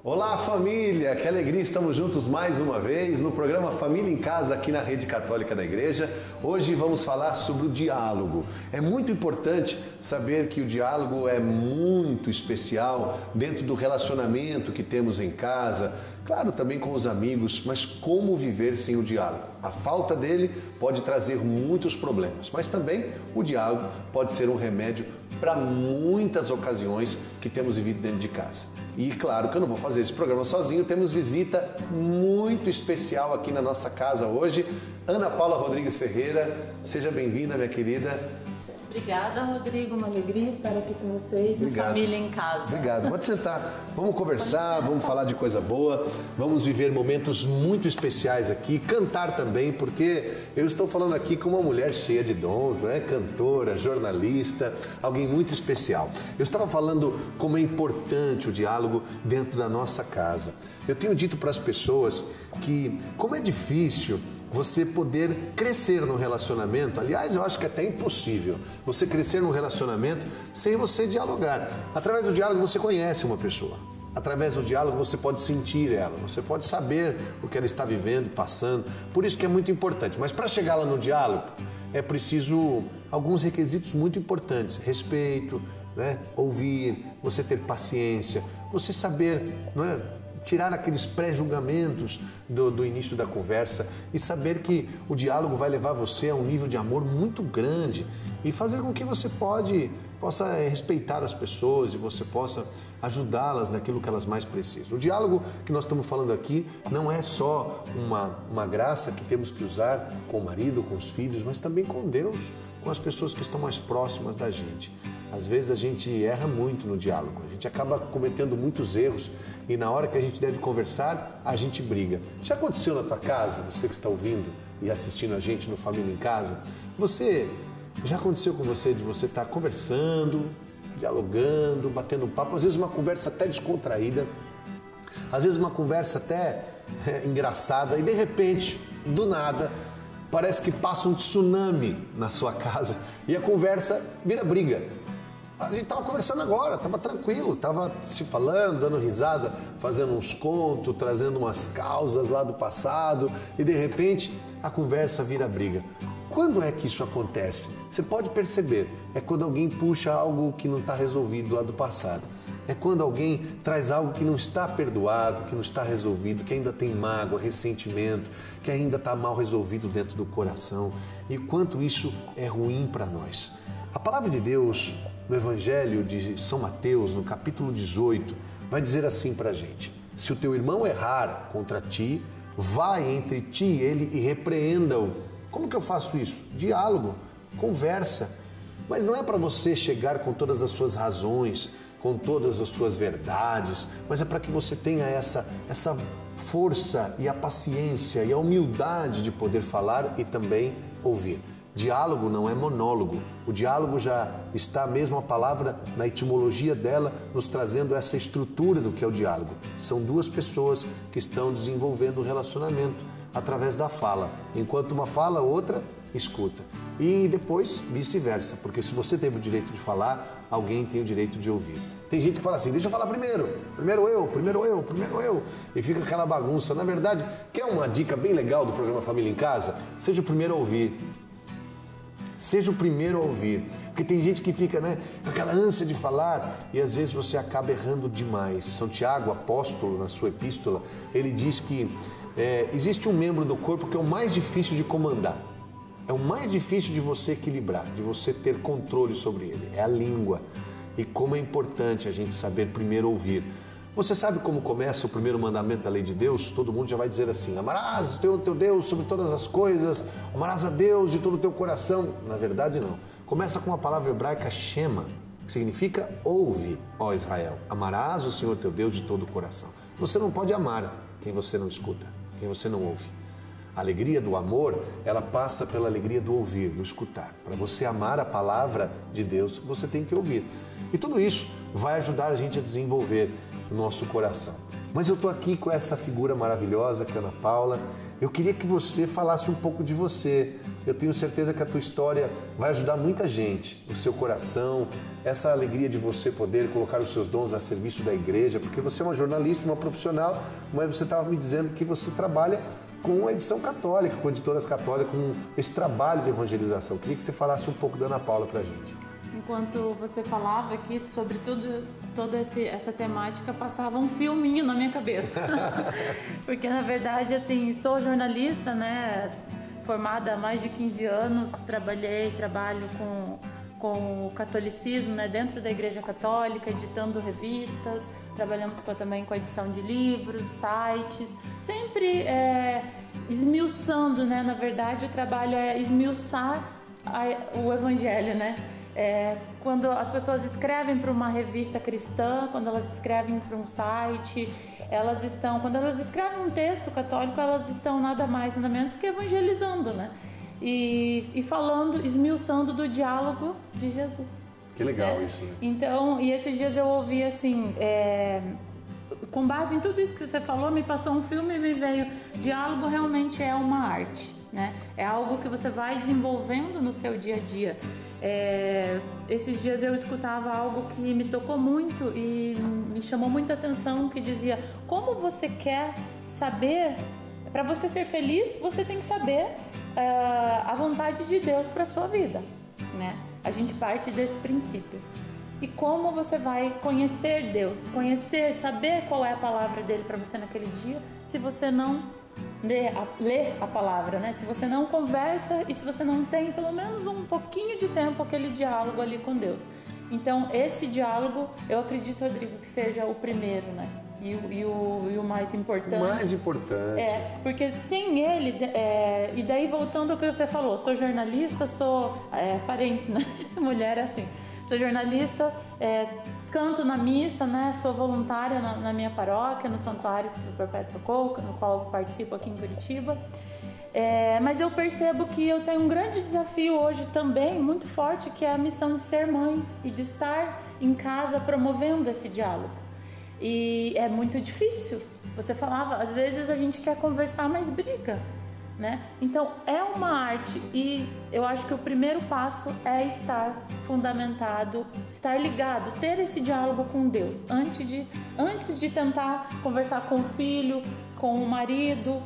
Olá família, que alegria, estamos juntos mais uma vez no programa Família em Casa aqui na Rede Católica da Igreja. Hoje vamos falar sobre o diálogo. É muito importante saber que o diálogo é muito especial dentro do relacionamento que temos em casa, claro, também com os amigos, mas como viver sem o diálogo? A falta dele pode trazer muitos problemas, mas também o diálogo pode ser um remédio para muitas ocasiões que temos vivido dentro de casa. E claro que eu não vou fazer esse programa sozinho, temos visita muito especial aqui na nossa casa hoje. Ana Paula Rodrigues Ferreira, seja bem-vinda, minha querida. Obrigada, Rodrigo, uma alegria estar aqui com vocês, Obrigado. Família em Casa. Obrigado, pode sentar, vamos conversar, vamos falar de coisa boa, vamos viver momentos muito especiais aqui, cantar também, porque eu estou falando aqui com uma mulher cheia de dons, né? Cantora, jornalista, alguém muito especial. Eu estava falando como é importante o diálogo dentro da nossa casa. Eu tenho dito para as pessoas que como é difícil você poder crescer no relacionamento. Aliás, eu acho que é até impossível você crescer num relacionamento sem você dialogar. Através do diálogo você conhece uma pessoa. Através do diálogo você pode sentir ela, você pode saber o que ela está vivendo, passando. Por isso que é muito importante. Mas para chegar lá no diálogo, é preciso alguns requisitos muito importantes. Respeito, né? Ouvir, você ter paciência, você saber, não é? Tirar aqueles pré-julgamentos do início da conversa e saber que o diálogo vai levar você a um nível de amor muito grande e fazer com que você possa respeitar as pessoas e você possa ajudá-las naquilo que elas mais precisam. O diálogo que nós estamos falando aqui não é só uma graça que temos que usar com o marido, com os filhos, mas também com Deus, com as pessoas que estão mais próximas da gente. Às vezes a gente erra muito no diálogo, a gente acaba cometendo muitos erros e na hora que a gente deve conversar, a gente briga. Já aconteceu na tua casa, você que está ouvindo e assistindo a gente no Família em Casa? Já aconteceu com você de você estar conversando, dialogando, batendo um papo, às vezes uma conversa até descontraída, às vezes uma conversa até engraçada e de repente, do nada, parece que passa um tsunami na sua casa e a conversa vira briga. A gente estava conversando agora, estava tranquilo, estava se falando, dando risada, fazendo uns contos, trazendo umas causas lá do passado e de repente a conversa vira briga. Quando é que isso acontece? Você pode perceber, é quando alguém puxa algo que não está resolvido lá do passado. É quando alguém traz algo que não está perdoado, que não está resolvido, que ainda tem mágoa, ressentimento, que ainda está mal resolvido dentro do coração. E quanto isso é ruim para nós. A palavra de Deus, no Evangelho de São Mateus, no capítulo 18, vai dizer assim para a gente: se o teu irmão errar contra ti, vai entre ti e ele e repreenda-o. Como que eu faço isso? Diálogo, conversa. Mas não é para você chegar com todas as suas razões, com todas as suas verdades, mas é para que você tenha essa força e a paciência e a humildade de poder falar e também ouvir. Diálogo não é monólogo. O diálogo já está mesmo a palavra na etimologia dela, nos trazendo essa estrutura do que é o diálogo. São duas pessoas que estão desenvolvendo um relacionamento através da fala. Enquanto uma fala, outra escuta. E depois vice-versa, porque se você teve o direito de falar, alguém tem o direito de ouvir. Tem gente que fala assim: deixa eu falar primeiro eu, e fica aquela bagunça. Na verdade, quer uma dica bem legal do programa Família em Casa? Seja o primeiro a ouvir. Seja o primeiro a ouvir, porque tem gente que fica, com aquela ânsia de falar e às vezes você acaba errando demais. São Tiago, apóstolo, na sua epístola, ele diz que existe um membro do corpo que é o mais difícil de comandar, é o mais difícil de você equilibrar, de você ter controle sobre ele, é a língua. E como é importante a gente saber primeiro ouvir. Você sabe como começa o primeiro mandamento da lei de Deus? Todo mundo já vai dizer assim: amarás o teu Deus sobre todas as coisas, amarás a Deus de todo o teu coração. Na verdade não. Começa com a palavra hebraica Shema, que significa ouve, ó Israel. Amarás o Senhor teu Deus de todo o coração. Você não pode amar quem você não escuta, quem você não ouve. A alegria do amor, ela passa pela alegria do ouvir, do escutar. Para você amar a palavra de Deus, você tem que ouvir. E tudo isso vai ajudar a gente a desenvolver o nosso coração. Mas eu estou aqui com essa figura maravilhosa que é a Ana Paula. Eu queria que você falasse um pouco de você. Eu tenho certeza que a tua história vai ajudar muita gente, o seu coração, essa alegria de você poder colocar os seus dons a serviço da igreja, porque você é uma jornalista, uma profissional, mas você estava me dizendo que você trabalha com a edição católica, com editoras católicas, com esse trabalho de evangelização. Eu queria que você falasse um pouco da Ana Paula para a gente. Enquanto você falava aqui sobre toda essa temática, passava um filminho na minha cabeça. Porque, na verdade, assim, sou jornalista, né? Formada há mais de 15 anos, trabalho com o catolicismo, né? Dentro da Igreja Católica, editando revistas, trabalhamos também com a edição de livros, sites, sempre esmiuçando, né? Na verdade, o trabalho é esmiuçar o Evangelho, né? Quando as pessoas escrevem para uma revista cristã, quando elas escrevem para um site, quando elas escrevem um texto católico, elas estão nada mais, nada menos que evangelizando, né? E falando, esmiuçando do diálogo de Jesus. Que legal isso. Então, e esses dias eu ouvi assim, com base em tudo isso que você falou, me passou um filme e me veio, diálogo realmente é uma arte, né? É algo que você vai desenvolvendo no seu dia a dia. Esses dias eu escutava algo que me tocou muito e me chamou muita atenção, que dizia: como você quer saber, para você ser feliz, você tem que saber a vontade de Deus para sua vida, né? A gente parte desse princípio. E como você vai conhecer Deus, saber qual é a palavra dele para você naquele dia, se você não ler a palavra, né? Se você não conversa e se você não tem pelo menos um pouquinho de tempo aquele diálogo ali com Deus. Então, esse diálogo, eu acredito, Rodrigo, que seja o primeiro, né? E o mais importante. O mais importante. Porque sem ele, e daí voltando ao que você falou, sou jornalista, sou parente, né? Mulher é assim. Sou jornalista, canto na missa, né? Sou voluntária na minha paróquia, no Santuário do Perpétuo Socorro, no qual eu participo aqui em Curitiba. Mas eu percebo que eu tenho um grande desafio hoje também, muito forte, que é a missão de ser mãe e de estar em casa promovendo esse diálogo. E é muito difícil. Você falava, às vezes a gente quer conversar, mas briga, né? Então é uma arte e eu acho que o primeiro passo é estar fundamentado, estar ligado, ter esse diálogo com Deus antes de tentar conversar com o filho, com o marido,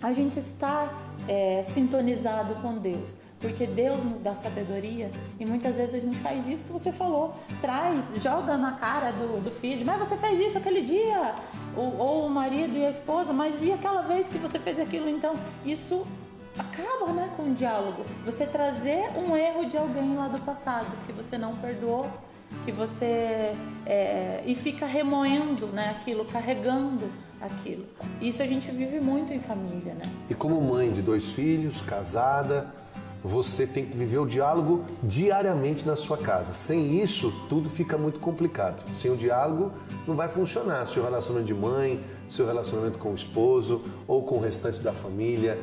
a gente estar sintonizado com Deus. Porque Deus nos dá sabedoria e muitas vezes a gente faz isso que você falou, joga na cara do filho, mas você fez isso aquele dia, ou o marido e a esposa, mas e aquela vez que você fez aquilo? Então isso acaba, né, com o diálogo, você trazer um erro de alguém lá do passado, que você não perdoou, que você e fica remoendo, né, aquilo, carregando aquilo. Isso a gente vive muito em família, né? E como mãe de 2 filhos, casada, você tem que viver o diálogo diariamente na sua casa. Sem isso, tudo fica muito complicado. Sem o diálogo, não vai funcionar. Seu relacionamento de mãe, seu relacionamento com o esposo ou com o restante da família.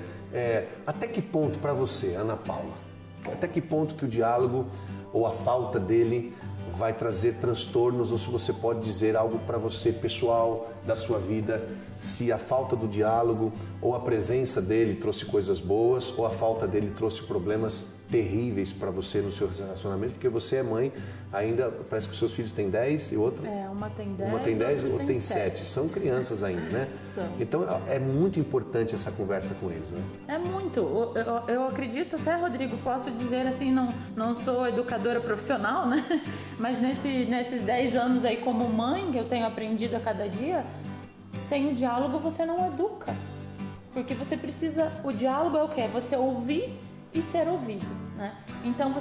Até que ponto para você, Ana Paula? Até que ponto que o diálogo ou a falta dele vai trazer transtornos, ou se você pode dizer algo para você pessoal da sua vida, se a falta do diálogo ou a presença dele trouxe coisas boas ou a falta dele trouxe problemas terríveis para você no seu relacionamento, porque você é mãe ainda, parece que os seus filhos têm 10 e outra? Uma tem 10, uma tem 10 e outra tem 7. São crianças ainda, né? Então é muito importante essa conversa com eles, né? É muito. Eu acredito até, Rodrigo, posso dizer assim, não sou educadora profissional, né? Mas nesses 10 anos aí como mãe, que eu tenho aprendido a cada dia, sem o diálogo você não educa. Porque você precisa, o diálogo é o quê? É você ouvir e ser ouvido, né? Então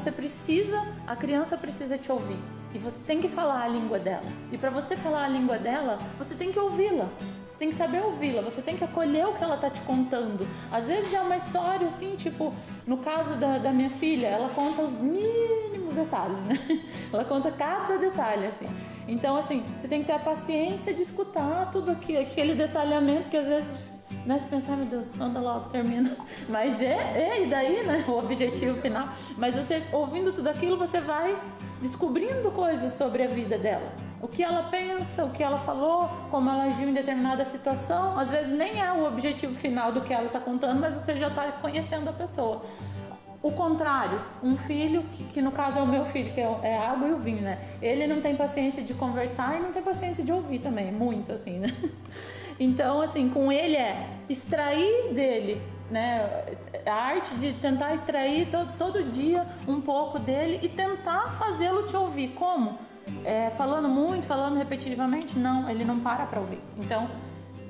a criança precisa te ouvir e você tem que falar a língua dela. E para você falar a língua dela, você tem que ouvi-la. Você tem que saber ouvi-la, você tem que acolher o que ela tá te contando. Às vezes é uma história assim, tipo, no caso da minha filha, ela conta os mínimos detalhes, né? Ela conta cada detalhe, assim. Então, assim, você tem que ter a paciência de escutar tudo aquele detalhamento que às vezes Né? Você pensa, meu Deus, anda logo, termina. Mas e daí, né? O objetivo final. Mas você, ouvindo tudo aquilo, você vai descobrindo coisas sobre a vida dela. O que ela pensa, o que ela falou, como ela agiu em determinada situação. Às vezes nem é o objetivo final do que ela está contando, mas você já está conhecendo a pessoa. O contrário, um filho, que no caso é o meu filho, que é a água e o vinho, né? Ele não tem paciência de conversar e não tem paciência de ouvir também, muito assim, né? Então, assim, com ele é extrair dele, né? A arte de tentar extrair todo dia um pouco dele e tentar fazê-lo te ouvir. Como? Falando muito, falando repetitivamente? Não, ele não para ouvir. Então,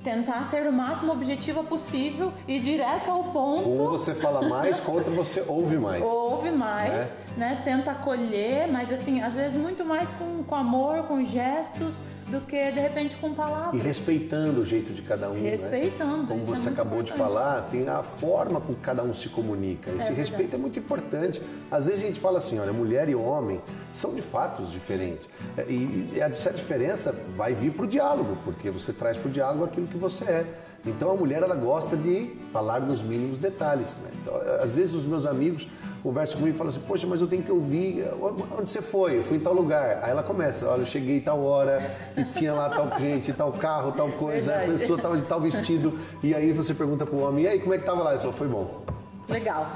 tentar ser o máximo objetiva possível e direto ao ponto. Um você fala mais, com outro você ouve mais. Ouve mais, né? Tenta acolher, mas assim, às vezes muito mais com amor, com gestos, do que de repente com palavras. E respeitando o jeito de cada um. Respeitando. Né? Como você acabou de falar, tem a forma com que cada um se comunica. Esse respeito é muito importante. Às vezes a gente fala assim, olha, mulher e homem são de fatos diferentes. E essa diferença vai vir para o diálogo, porque você traz para o diálogo aquilo que você é. Então a mulher, ela gosta de falar nos mínimos detalhes. Né? Então, às vezes os meus amigos conversam comigo e falam assim, poxa, mas eu tenho que ouvir, onde você foi? Eu fui em tal lugar. Aí ela começa, olha, eu cheguei tal hora e tinha lá tal gente, tal carro, tal coisa, a pessoa estava de tal vestido. E aí você pergunta pro homem, e aí, como é que estava lá? Ele falou, foi bom. Legal.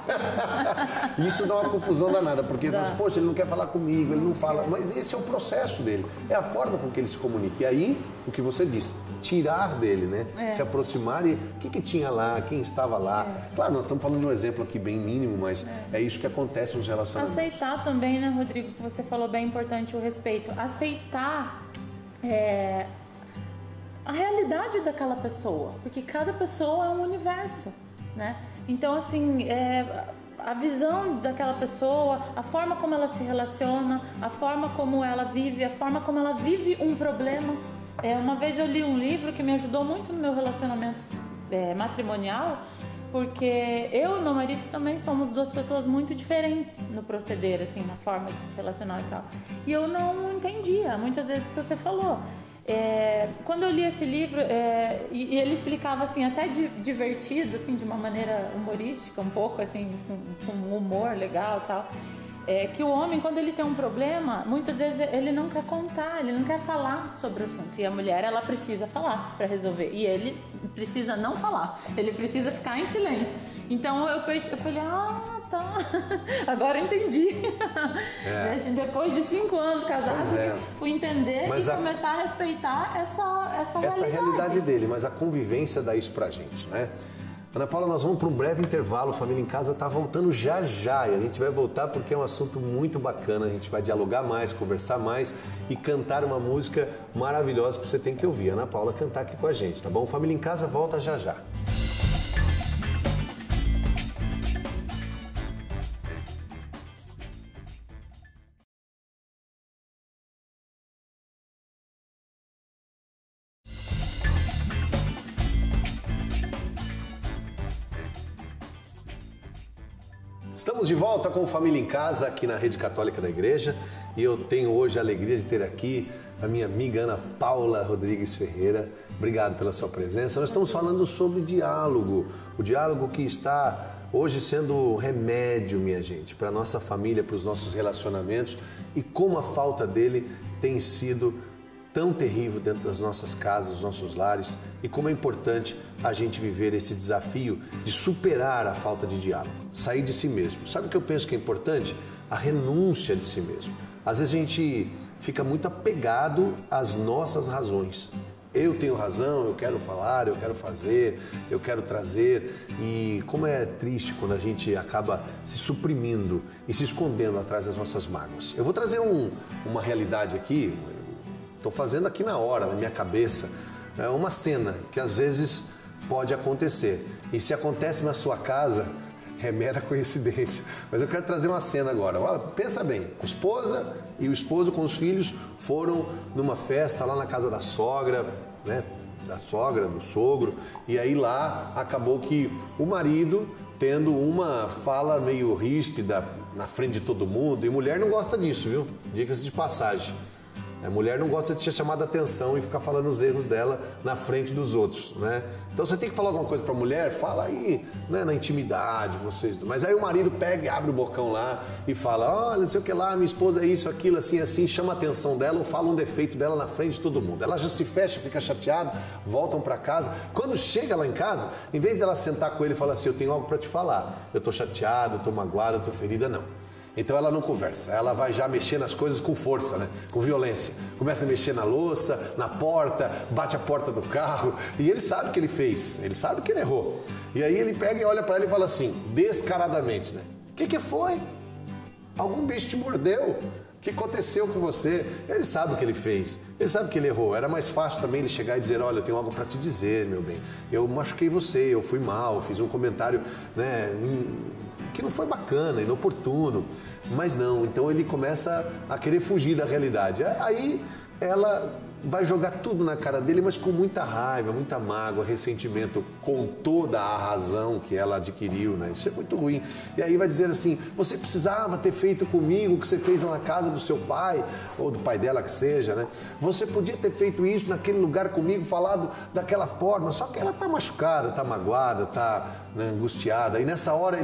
Isso dá uma confusão danada, porque você, poxa, ele não quer falar comigo, ele não fala, mas esse é o processo dele, é a forma com que ele se comunica. E aí, o que você disse, tirar dele, né? Se aproximar e o que tinha lá, quem estava lá. Claro, nós estamos falando de um exemplo aqui bem mínimo, mas é isso que acontece nos relacionamentos. Aceitar também, né, Rodrigo, que você falou bem importante, o respeito. Aceitar a realidade daquela pessoa, porque cada pessoa é um universo, né? Então, assim, a visão daquela pessoa, a forma como ela se relaciona, a forma como ela vive, a forma como ela vive um problema. Uma vez eu li um livro que me ajudou muito no meu relacionamento matrimonial, porque eu e meu marido também somos duas pessoas muito diferentes no proceder, assim, na forma de se relacionar e tal. E eu não entendia, muitas vezes, o que você falou. Quando eu li esse livro, e ele explicava assim, até divertido, assim, de uma maneira humorística, um pouco assim, com um humor legal e tal, que o homem, quando ele tem um problema, muitas vezes ele não quer contar, ele não quer falar sobre o assunto. E a mulher, ela precisa falar para resolver. E ele precisa não falar, ele precisa ficar em silêncio. Então eu falei, tá, agora eu entendi. Depois de 5 anos casados, fui entender e começar a respeitar essa realidade dele, mas a convivência dá isso pra gente, né? Ana Paula, nós vamos para um breve intervalo, Família em Casa está voltando já já e a gente vai voltar porque é um assunto muito bacana, a gente vai dialogar mais, conversar mais e cantar uma música maravilhosa que você tem que ouvir. A Ana Paula cantar aqui com a gente, tá bom? Família em Casa volta já já. Estamos de volta com Família em Casa aqui na Rede Católica da Igreja e eu tenho hoje a alegria de ter aqui a minha amiga Ana Paula Rodrigues Ferreira. Obrigado pela sua presença. Nós estamos falando sobre diálogo, o diálogo que está hoje sendo remédio, minha gente, para a nossa família, para os nossos relacionamentos e como a falta dele tem sido tão terrível dentro das nossas casas, dos nossos lares e como é importante a gente viver esse desafio de superar a falta de diálogo, sair de si mesmo. Sabe o que eu penso que é importante? A renúncia de si mesmo. Às vezes a gente fica muito apegado às nossas razões. Eu tenho razão, eu quero falar, eu quero fazer, eu quero trazer e como é triste quando a gente acaba se suprimindo e se escondendo atrás das nossas mágoas. Eu vou trazer uma realidade aqui. Estou fazendo aqui na hora, na minha cabeça, uma cena que às vezes pode acontecer. E se acontece na sua casa, é mera coincidência. Mas eu quero trazer uma cena agora. Olha, pensa bem, a esposa e o esposo com os filhos foram numa festa lá na casa da sogra, né? Da sogra, do sogro. E aí lá acabou que o marido tendo uma fala meio ríspida na frente de todo mundo. E mulher não gosta disso, viu? Diga-se de passagem. A mulher não gosta de ser chamada atenção e ficar falando os erros dela na frente dos outros, né? Então você tem que falar alguma coisa pra mulher, fala aí, né, na intimidade, vocês. Mas aí o marido pega e abre o bocão lá e fala, olha, não sei o que lá, minha esposa é isso, aquilo, assim, assim, chama a atenção dela ou fala um defeito dela na frente de todo mundo. Ela já se fecha, fica chateada, voltam pra casa. Quando chega lá em casa, em vez dela sentar com ele e falar assim, eu tenho algo pra te falar, eu tô chateado, eu tô magoado, eu tô ferida, não. Então ela não conversa, ela vai já mexer nas coisas com força, né? Com violência. Começa a mexer na louça, na porta, bate a porta do carro e ele sabe o que ele fez, ele sabe que ele errou. E aí ele pega e olha para ela e fala assim, descaradamente, né? O que foi? Algum bicho te mordeu? O que aconteceu com você? Ele sabe o que ele fez, ele sabe que ele errou. Era mais fácil também ele chegar e dizer, olha, eu tenho algo para te dizer, meu bem. Eu machuquei você, eu fui mal, fiz um comentário, né, que não foi bacana, inoportuno. Mas não, então ele começa a querer fugir da realidade. Aí ela vai jogar tudo na cara dele, mas com muita raiva, muita mágoa, ressentimento, com toda a razão que ela adquiriu, né? Isso é muito ruim. E aí vai dizer assim, você precisava ter feito comigo o que você fez lá na casa do seu pai, ou do pai dela que seja, né? Você podia ter feito isso naquele lugar comigo, falado daquela forma, só que ela tá machucada, tá magoada, tá, né, angustiada. E nessa hora,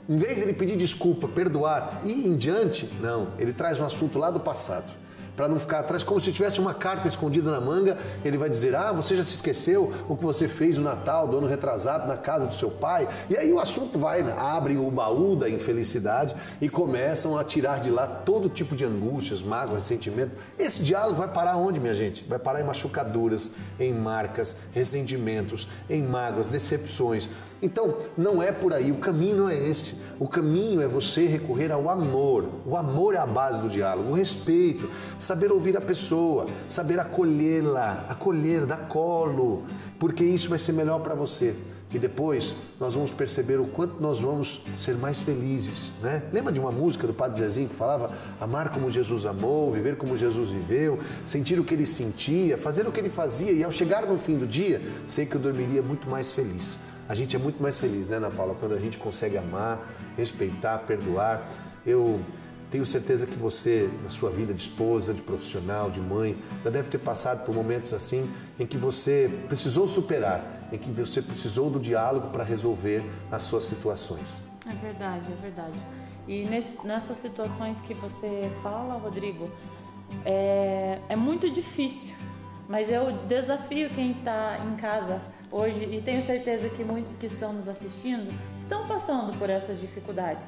em vez de ele pedir desculpa, perdoar e ir em diante, não, ele traz um assunto lá do passado. Para não ficar atrás, como se tivesse uma carta escondida na manga, ele vai dizer, ah, você já se esqueceu o que você fez no Natal, do ano retrasado, na casa do seu pai? E aí o assunto vai, né? Abrem o baú da infelicidade e começam a tirar de lá todo tipo de angústias, mágoas, ressentimento. Esse diálogo vai parar onde, minha gente? Vai parar em machucaduras, em marcas, ressentimentos, em mágoas, decepções. Então, não é por aí, o caminho não é esse. O caminho é você recorrer ao amor. O amor é a base do diálogo, o respeito, saber ouvir a pessoa, saber acolhê-la, acolher, dar colo, porque isso vai ser melhor para você. E depois nós vamos perceber o quanto nós vamos ser mais felizes, né? Lembra de uma música do Padre Zezinho que falava amar como Jesus amou, viver como Jesus viveu, sentir o que ele sentia, fazer o que ele fazia e ao chegar no fim do dia, sei que eu dormiria muito mais feliz. A gente é muito mais feliz, né, Ana Paula, quando a gente consegue amar, respeitar, perdoar. Eu tenho certeza que você, na sua vida de esposa, de profissional, de mãe, já deve ter passado por momentos assim em que você precisou superar, em que você precisou do diálogo para resolver as suas situações. É verdade, é verdade. E nessas situações que você fala, Rodrigo, é muito difícil, mas eu desafio quem está em casa hoje, e tenho certeza que muitos que estão nos assistindo estão passando por essas dificuldades.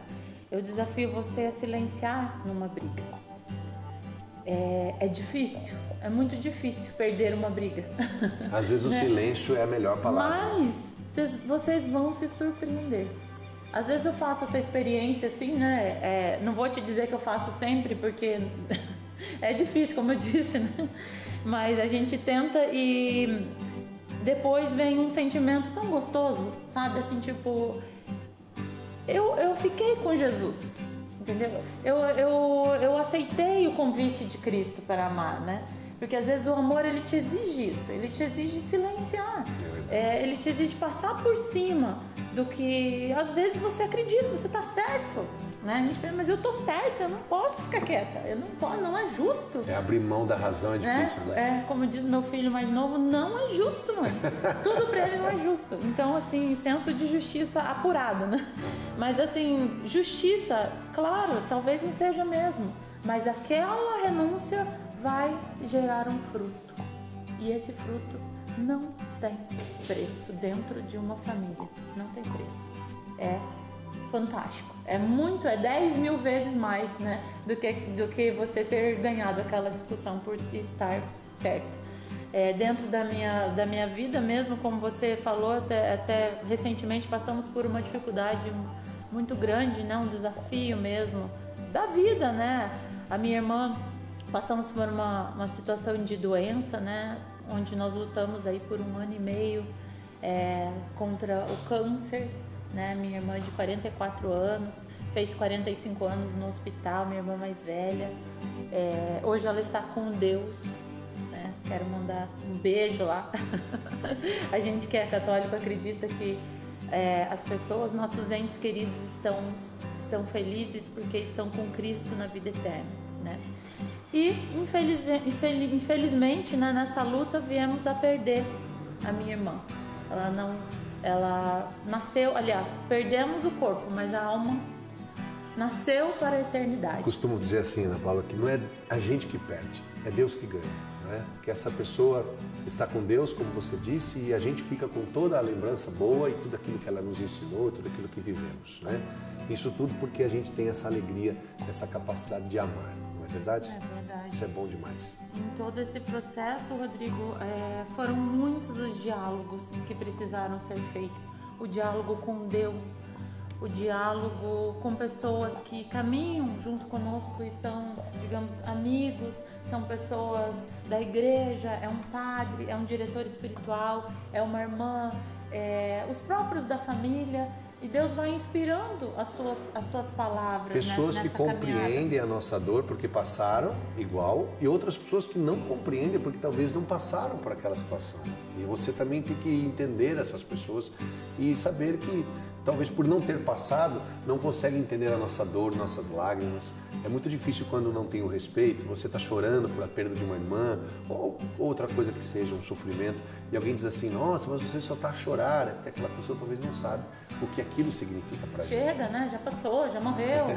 Eu desafio você a silenciar numa briga. É difícil, é muito difícil perder uma briga. Às vezes o silêncio é a melhor palavra. Mas vocês vão se surpreender. Às vezes eu faço essa experiência assim, né? Não vou te dizer que eu faço sempre, porque é difícil, como eu disse, né? Mas a gente tenta e depois vem um sentimento tão gostoso, sabe? Assim, tipo, eu fiquei com Jesus, entendeu? Eu aceitei o convite de Cristo para amar, né? Porque às vezes o amor, ele te exige isso, ele te exige silenciar, ele te exige passar por cima do que às vezes você acredita, você tá certo, né? A gente pensa, mas eu tô certa, eu não posso ficar quieta, eu não posso, não é justo. Abrir mão da razão é difícil, né? Como diz meu filho mais novo, não é justo, mãe. Tudo pra ele não é justo. Então, assim, senso de justiça apurado, né? Mas, assim, justiça, claro, talvez não seja mesmo, mas aquela renúncia vai gerar um fruto. E esse fruto não tem preço dentro de uma família. Não tem preço. É fantástico. É 10 mil vezes mais, né, do que você ter ganhado aquela discussão por estar certo. Dentro da minha vida mesmo, como você falou, até recentemente passamos por uma dificuldade muito grande, né, um desafio mesmo da vida, né? A minha irmã, passamos por uma situação de doença, né, onde nós lutamos aí por 1 ano e meio contra o câncer, né? Minha irmã de 44 anos, fez 45 anos no hospital, minha irmã mais velha. Hoje ela está com Deus, né? Quero mandar um beijo lá. A gente que é católico acredita que as pessoas, nossos entes queridos estão felizes porque estão com Cristo na vida eterna, né? E infelizmente, né, nessa luta viemos a perder a minha irmã. Ela nasceu, aliás, perdemos o corpo, mas a alma nasceu para a eternidade. Costumo dizer assim, Ana Paula, que não é a gente que perde, é Deus que ganha, né? Que essa pessoa está com Deus, como você disse, e a gente fica com toda a lembrança boa e tudo aquilo que ela nos ensinou, tudo aquilo que vivemos, né? Isso tudo porque a gente tem essa alegria, essa capacidade de amar, não é verdade? É verdade. Isso é bom demais. Em todo esse processo, Rodrigo, foram muitos os diálogos que precisaram ser feitos. O diálogo com Deus, o diálogo com pessoas que caminham junto conosco e são, digamos, amigos, são pessoas da igreja, é um padre, é um diretor espiritual, é uma irmã, os próprios da família. E Deus vai inspirando as suas palavras. Pessoas que compreendem a nossa dor porque passaram igual, e outras pessoas que não compreendem porque talvez não passaram por aquela situação. E você também tem que entender essas pessoas e saber que talvez por não ter passado, não consegue entender a nossa dor, nossas lágrimas. É muito difícil quando não tem o respeito, você está chorando por a perda de uma irmã ou outra coisa que seja, um sofrimento, e alguém diz assim, nossa, mas você só está a chorar, é porque aquela pessoa talvez não sabe o que aquilo significa para a gente. Chega, né? Já passou, já morreu.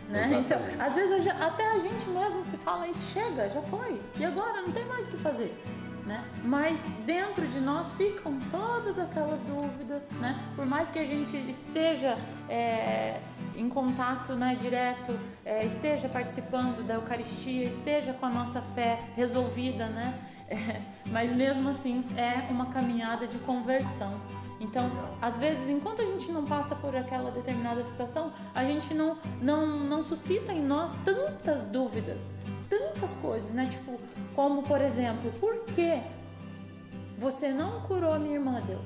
Né? Então, às vezes até a gente mesmo se fala isso, chega, já foi, e agora não tem mais o que fazer. Né? Mas dentro de nós ficam todas aquelas dúvidas, né? Por mais que a gente esteja em contato, né, direto, esteja participando da Eucaristia, esteja com a nossa fé resolvida, né? Mas mesmo assim é uma caminhada de conversão. Então, às vezes, enquanto a gente não passa por aquela determinada situação, a gente não suscita em nós tantas dúvidas, tantas coisas, né? Tipo, como, por exemplo, por que você não curou a minha irmã, Deus?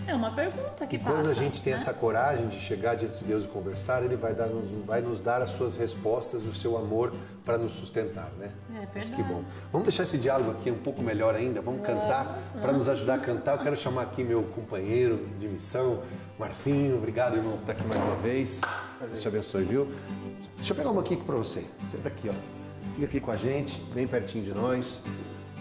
É uma pergunta que passa. E quando a gente tem essa coragem de chegar diante de Deus e conversar, Ele vai nos dar as suas respostas, o seu amor para nos sustentar, né? É verdade. Mas que bom. Vamos deixar esse diálogo aqui um pouco melhor ainda, vamos cantar, para nos ajudar a cantar. Eu quero chamar aqui meu companheiro de missão, Marcinho. Obrigado, irmão, por estar aqui mais uma vez. Deus te abençoe, viu? Deixa eu pegar uma aqui para você. Senta aqui, ó. Fica aqui com a gente, bem pertinho de nós.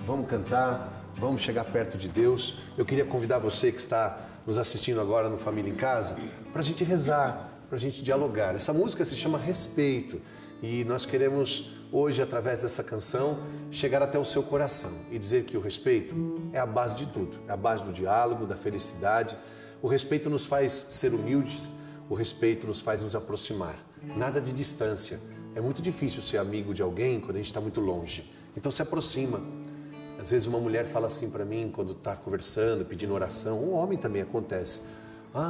Vamos cantar, vamos chegar perto de Deus. Eu queria convidar você que está nos assistindo agora no Família em Casa, para a gente rezar, para a gente dialogar. Essa música se chama Respeito e nós queremos hoje, através dessa canção, chegar até o seu coração e dizer que o respeito é a base de tudo, é a base do diálogo, da felicidade. O respeito nos faz ser humildes, o respeito nos faz nos aproximar. Nada de distância. É muito difícil ser amigo de alguém quando a gente está muito longe. Então se aproxima. Às vezes uma mulher fala assim para mim quando está conversando, pedindo oração. Um homem também acontece.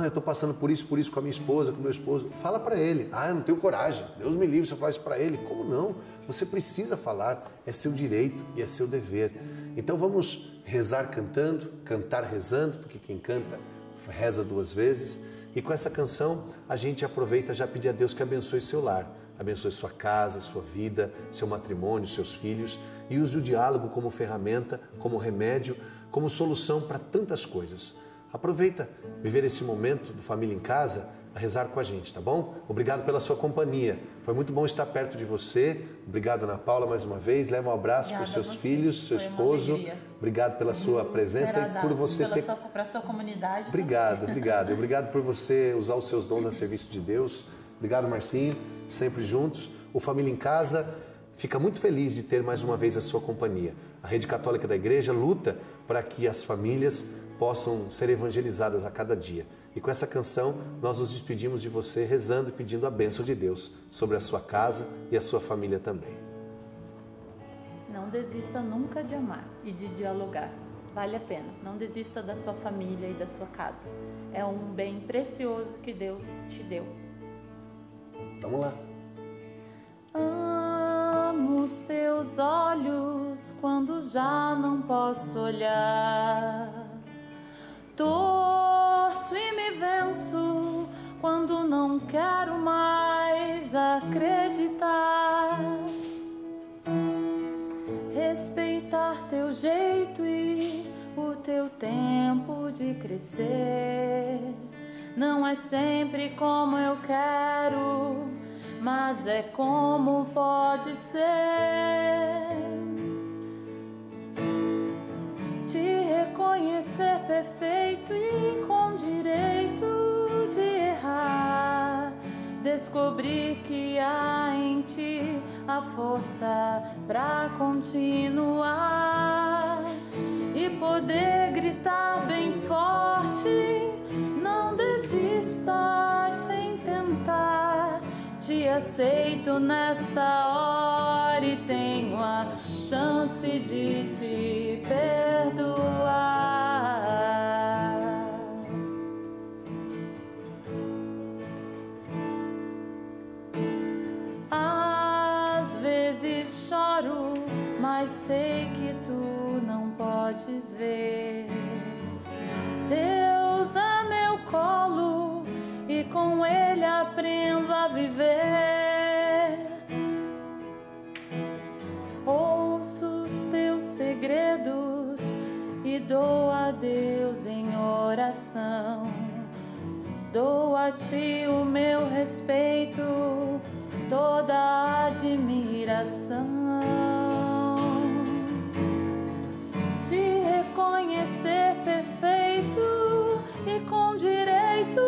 Eu estou passando por isso com a minha esposa, com o meu esposo. Fala para ele. Eu não tenho coragem. Deus me livre se eu falar isso para ele. Como não? Você precisa falar. É seu direito e é seu dever. Então vamos rezar cantando, cantar rezando, porque quem canta reza duas vezes. E com essa canção a gente aproveita já pedir a Deus que abençoe seu lar. Abençoe sua casa, sua vida, seu matrimônio, seus filhos e use o diálogo como ferramenta, como remédio, como solução para tantas coisas. Aproveita viver esse momento do Família em Casa a rezar com a gente, tá bom? Obrigado pela sua companhia. Foi muito bom estar perto de você. Obrigado, Ana Paula, mais uma vez. Leva um abraço para os seus filhos, seu esposo. Obrigado pela sua presença e por você ter... Para a sua comunidade. Obrigado. Obrigado por você usar os seus dons a serviço de Deus. Obrigado, Marcinho. Sempre juntos. O Família em Casa fica muito feliz de ter mais uma vez a sua companhia. A Rede Católica da Igreja luta para que as famílias possam ser evangelizadas a cada dia. E com essa canção, nós nos despedimos de você rezando e pedindo a bênção de Deus sobre a sua casa e a sua família também. Não desista nunca de amar e de dialogar. Vale a pena. Não desista da sua família e da sua casa. É um bem precioso que Deus te deu. Vamos lá. Amo os teus olhos quando já não posso olhar. Torço e me venço quando não quero mais acreditar. Respeitar teu jeito e o teu tempo de crescer. Não é sempre como eu quero, mas é como pode ser. Te reconhecer perfeito e com direito de errar. Descobrir que há em ti a força pra continuar e poder gritar bem forte: não desista sem tentar. Te aceito nessa hora e tenho a chance de te perdoar. Às vezes choro, mas sei que tu não podes ver. Deus é meu colo e com Ele aprendo a viver. Ouço os teus segredos e dou a Deus em oração. Dou a ti o meu respeito, toda a admiração. Te reconhecer perfeito e com direito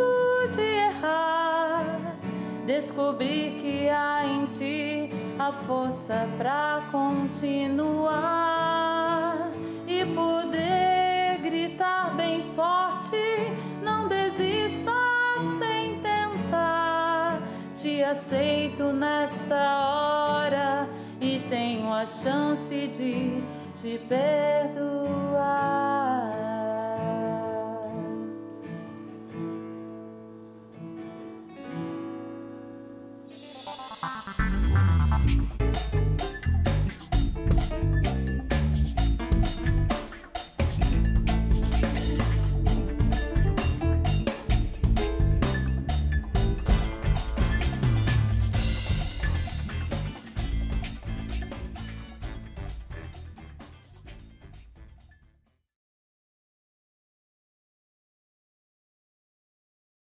de errar. Descobrir que há em ti a força pra continuar e poder gritar bem forte: não desista sem tentar. Te aceito nesta hora e tenho a chance de te perdoar.